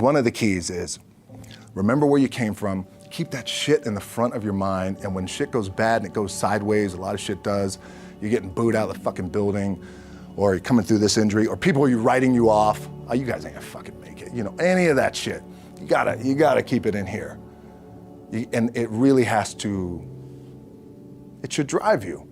one of the keys is remember where you came from, keep that shit in the front of your mind, and when shit goes bad and it goes sideways, a lot of shit does, you're getting booed out of the fucking building, or you're coming through this injury, or people are writing you off, oh, you guys ain't gonna fucking make it, you know, any of that shit. You gotta keep it in here. And it really has to, it should drive you.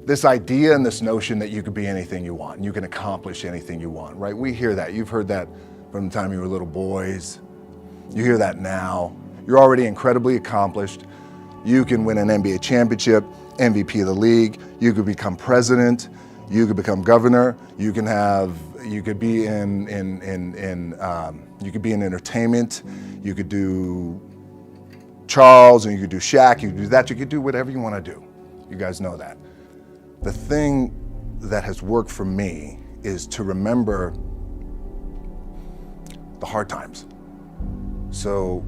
This idea and this notion that you could be anything you want, and you can accomplish anything you want, right? We hear that. You've heard that from the time you were little boys. You hear that now. You're already incredibly accomplished. You can win an NBA championship, MVP of the league. You could become president. You could become governor. You could be in entertainment. You could do Charles, and you could do Shaq. You could do that. You could do whatever you want to do. You guys know that. The thing that has worked for me is to remember the hard times. So,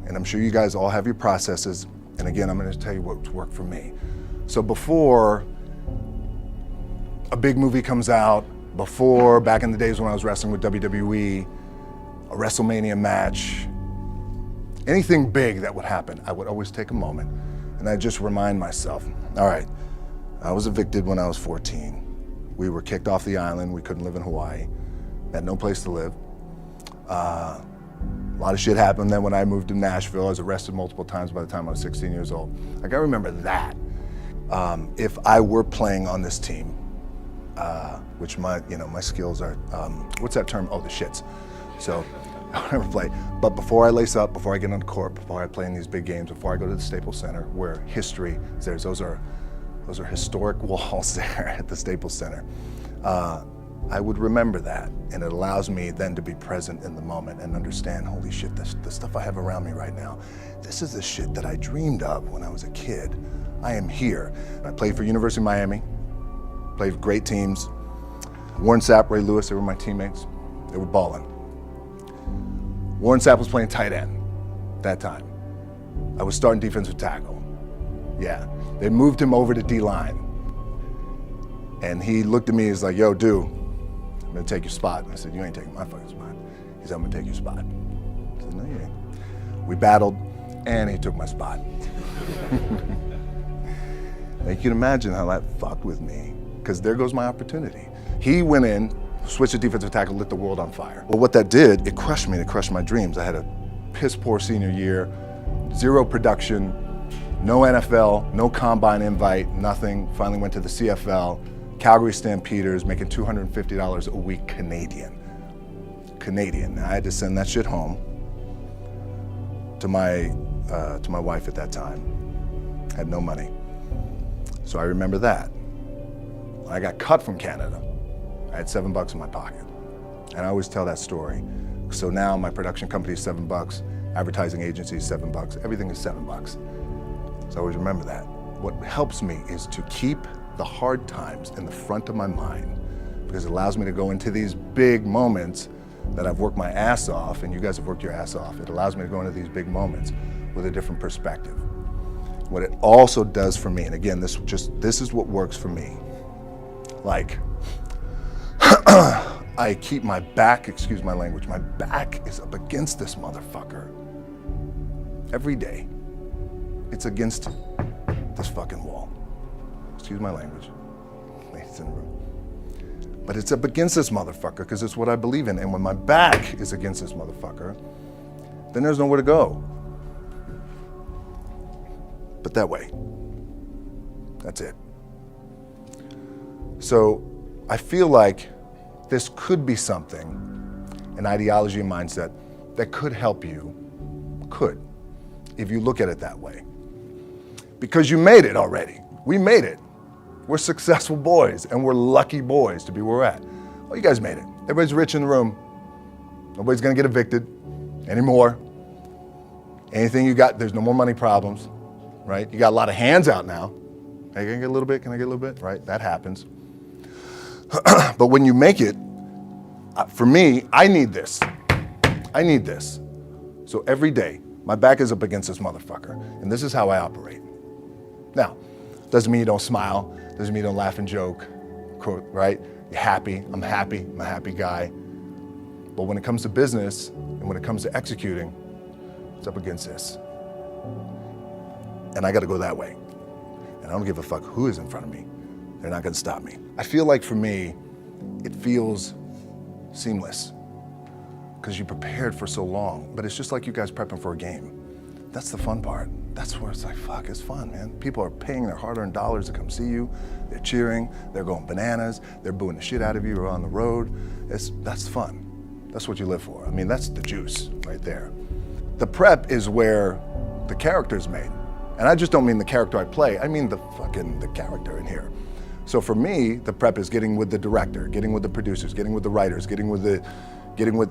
and I'm sure you guys all have your processes, and again, I'm gonna tell you what's worked for me. So before a big movie comes out, before, back in the days when I was wrestling with WWE, a WrestleMania match, anything big that would happen, I would always take a moment and I'd just remind myself, all right, I was evicted when I was 14. We were kicked off the island. We couldn't live in Hawaii. Had no place to live. A lot of shit happened then when I moved to Nashville. I was arrested multiple times by the time I was 16 years old. I gotta remember that. If I were playing on this team, which my skills are, what's that term? Oh, the shits. So I never play. But before I lace up, before I get on the court, before I play in these big games, before I go to the Staples Center, where history is there, those are historic walls there at the Staples Center. I would remember that, and it allows me then to be present in the moment and understand, holy shit, the stuff I have around me right now, this is the shit that I dreamed of when I was a kid. I am here. I played for University of Miami, played for great teams. Warren Sapp, Ray Lewis, they were my teammates. They were balling. Warren Sapp was playing tight end that time. I was starting defensive tackle. Yeah. They moved him over to D-line. And he looked at me, he's like, yo, dude, I'm gonna take your spot. And I said, you ain't taking my fucking spot. He said, I'm gonna take your spot. I said, no, you ain't. We battled, and he took my spot. Now, you can imagine how that fucked with me, because there goes my opportunity. He went in, switched to defensive tackle, lit the world on fire. Well, what that did, it crushed me, it crushed my dreams. I had a piss poor senior year, zero production, no NFL, no combine invite, nothing. Finally went to the CFL, Calgary Stampeders, making $250 a week Canadian. Now I had to send that shit home to my wife at that time. Had no money. So I remember that. When I got cut from Canada, I had $7 in my pocket. And I always tell that story. So now my production company is $7, advertising agency is $7, everything is $7. So I always remember that. What helps me is to keep the hard times in the front of my mind, because it allows me to go into these big moments that I've worked my ass off, and you guys have worked your ass off. It allows me to go into these big moments with a different perspective. What it also does for me, and again, this is what works for me. Like, I keep my back, excuse my language, my back is up against this motherfucker every day. It's against this fucking wall. Excuse my language, ladies in the room. But it's up against this motherfucker because it's what I believe in. And when my back is against this motherfucker, then there's nowhere to go. But that way. That's it. So I feel like this could be something, an ideology and mindset that could help you, if you look at it that way. Because you made it already. We made it. We're successful boys, and we're lucky boys to be where we're at. Well, you guys made it. Everybody's rich in the room. Nobody's gonna get evicted anymore. Anything you got, there's no more money problems, right? You got a lot of hands out now. Hey, can I get a little bit? Can I get a little bit? Right, that happens. But when you make it, for me, I need this. I need this. So every day, my back is up against this motherfucker, and this is how I operate. Now, doesn't mean you don't smile, Doesn't mean you don't laugh and joke, quote, right? You're happy, I'm a happy guy. But when it comes to business and when it comes to executing, it's up against this. And I gotta go that way. And I don't give a fuck who is in front of me. They're not gonna stop me. I feel like for me, it feels seamless because you prepared for so long, but it's just like you guys prepping for a game. That's the fun part. That's where it's like, fuck, it's fun, man. People are paying their hard-earned dollars to come see you. They're cheering, they're going bananas, they're booing the shit out of you or on the road. That's fun. That's what you live for. I mean, that's the juice right there. The prep is where the character's made. And I just don't mean the character I play, I mean the character in here. So for me, the prep is getting with the director, getting with the producers, getting with the writers,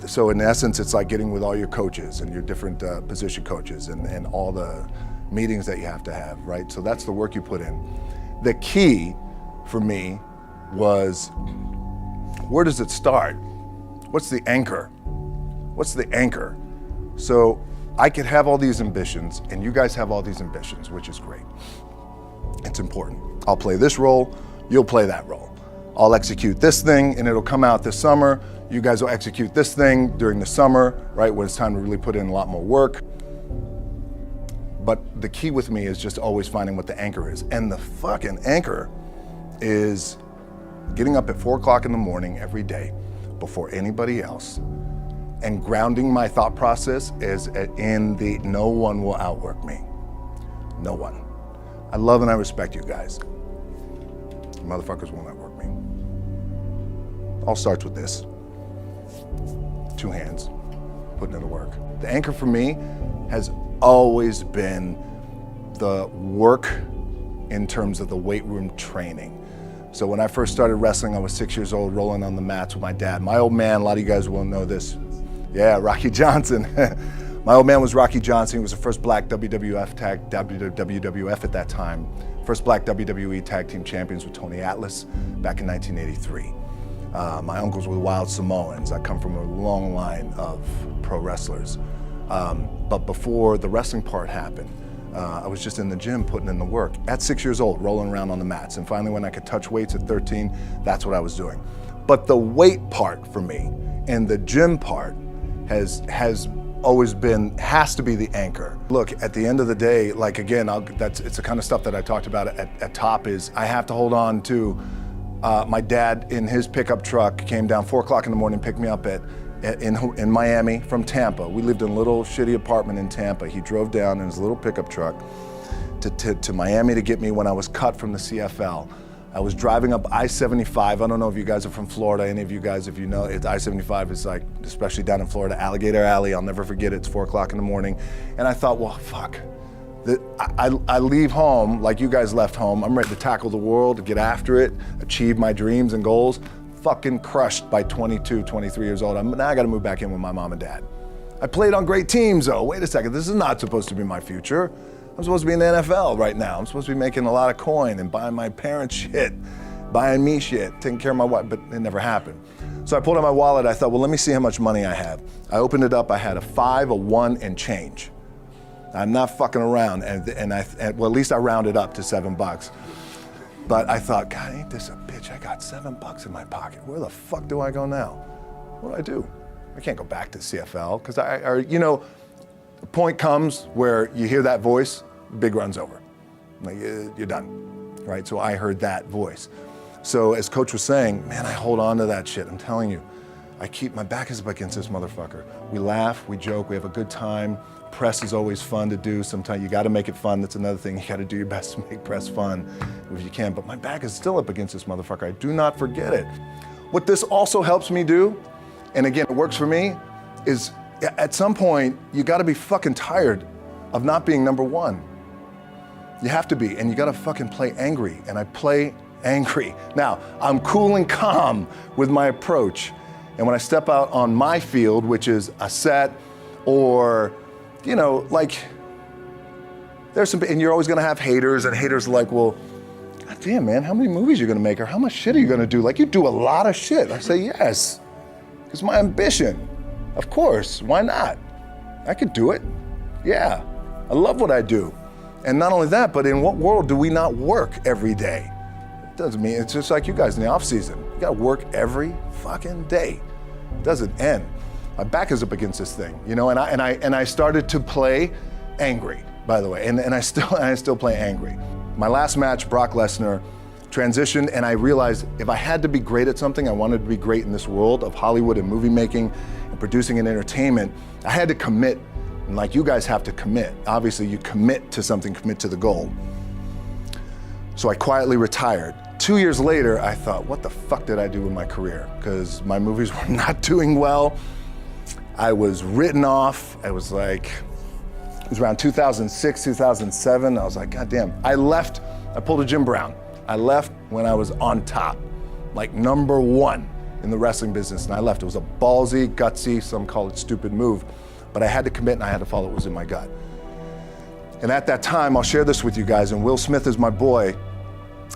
so in essence, it's like getting with all your coaches and your different position coaches and all the meetings that you have to have, right? So that's the work you put in. The key for me was, where does it start? What's the anchor? What's the anchor? So I could have all these ambitions and you guys have all these ambitions, which is great. It's important. I'll play this role, you'll play that role. I'll execute this thing and it'll come out this summer. You guys will execute this thing during the summer, right? When it's time to really put in a lot more work. But the key with me is just always finding what the anchor is. And the fucking anchor is getting up at 4 o'clock in the morning every day before anybody else and grounding my thought process is in the no one will outwork me. No one. I love and I respect you guys. Motherfuckers won't outwork me. All starts with this. 2 hands, putting in the work. The anchor for me has always been the work in terms of the weight room training. So when I first started wrestling, I was 6 years old, rolling on the mats with my dad. My old man, a lot of you guys will know this. Yeah, Rocky Johnson. My old man was Rocky Johnson. He was the first black WWF at that time. First black WWE tag team champions with Tony Atlas back in 1983. My uncles were wild Samoans. I come from a long line of pro wrestlers. But before the wrestling part happened, I was just in the gym putting in the work. At 6 years old, rolling around on the mats. And finally when I could touch weights at 13, that's what I was doing. But the weight part for me and the gym part has always has to be the anchor. Look, at the end of the day, like again, it's the kind of stuff that I talked about at top is I have to hold on to my dad in his pickup truck came down 4 o'clock in the morning, picked me up in Miami from Tampa. We lived in a little shitty apartment in Tampa. He drove down in his little pickup truck to Miami to get me when I was cut from the CFL. I was driving up I-75. I don't know if you guys are from Florida, any of you guys, if you know, I-75 is like, especially down in Florida, Alligator Alley. I'll never forget it. It's 4 o'clock in the morning. And I thought, well, fuck. I leave home like you guys left home. I'm ready to tackle the world, to get after it, achieve my dreams and goals. Fucking crushed by 22, 23 years old. Now I gotta move back in with my mom and dad. I played on great teams though. Wait a second, this is not supposed to be my future. I'm supposed to be in the NFL right now. I'm supposed to be making a lot of coin and buying my parents shit, buying me shit, taking care of my wife, but it never happened. So I pulled out my wallet, I thought, well, let me see how much money I have. I opened it up, I had a 5, a 1, and change. I'm not fucking around, well, at least I rounded up to $7. But I thought, God, ain't this a bitch? I got $7 in my pocket. Where the fuck do I go now? What do I do? I can't go back to CFL, because the point comes where you hear that voice, big run's over. Like, you're done, right? So I heard that voice. So as Coach was saying, man, I hold on to that shit. I'm telling you, my back is up against this motherfucker. We laugh, we joke, we have a good time. Press is always fun to do. Sometimes you gotta make it fun. That's another thing. You gotta do your best to make press fun if you can. But my back is still up against this motherfucker. I do not forget it. What this also helps me do, and again, it works for me, is at some point, you gotta be fucking tired of not being number one. You have to be, and you gotta fucking play angry, and I play angry. Now, I'm cool and calm with my approach, and when I step out on my field, which is a set, or, like, there's some, and you're always gonna have haters, and haters are like, well, God damn, man, how many movies are you gonna make, or how much shit are you gonna do? Like, you do a lot of shit. I say, yes, it's my ambition. Of course, why not? I could do it. Yeah, I love what I do. And not only that, but in what world do we not work every day? Doesn't mean, it's just like you guys in the off season. You gotta work every fucking day. It doesn't end. My back is up against this thing, you know, and I started to play angry, by the way, and I still play angry. My last match, Brock Lesnar, transitioned, and I realized if I had to be great at something, I wanted to be great in this world of Hollywood and movie making and producing and entertainment, I had to commit, and like you guys have to commit. Obviously, you commit to something, commit to the goal. So I quietly retired. 2 years later, I thought, what the fuck did I do with my career? Because my movies were not doing well. I was written off. I was like, it was around 2006, 2007. I was like, God damn. I left, I pulled a Jim Brown. I left when I was on top, like #1 in the wrestling business, and I left. It was a ballsy, gutsy, some call it stupid move, but I had to commit and I had to follow what was in my gut. And at that time, I'll share this with you guys, and Will Smith is my boy,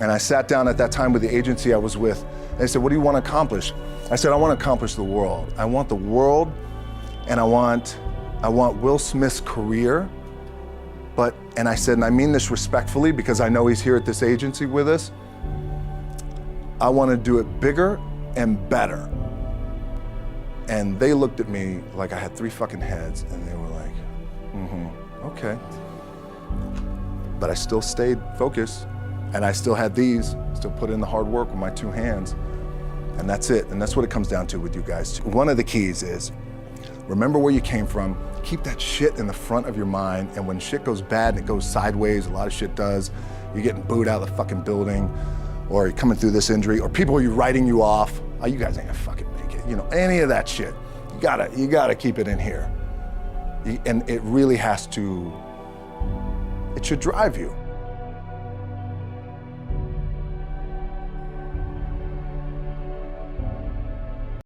and I sat down at that time with the agency I was with, and they said, what do you want to accomplish? I said, I want to accomplish the world. I want the world, and I want Will Smith's career, and I said, and I mean this respectfully because I know he's here at this agency with us, I want to do it bigger and better. And they looked at me like I had 3 fucking heads, and they were like, okay. But I still stayed focused, and I still had still put in the hard work with my 2 hands, and that's it. And that's what it comes down to with you guys. One of the keys is, remember where you came from, keep that shit in the front of your mind, and when shit goes bad and it goes sideways, a lot of shit does, you're getting booed out of the fucking building, or you're coming through this injury, or people are writing you off, oh, you guys ain't gonna fucking make it, you know, any of that shit. You gotta keep it in here. And it really has to, it should drive you.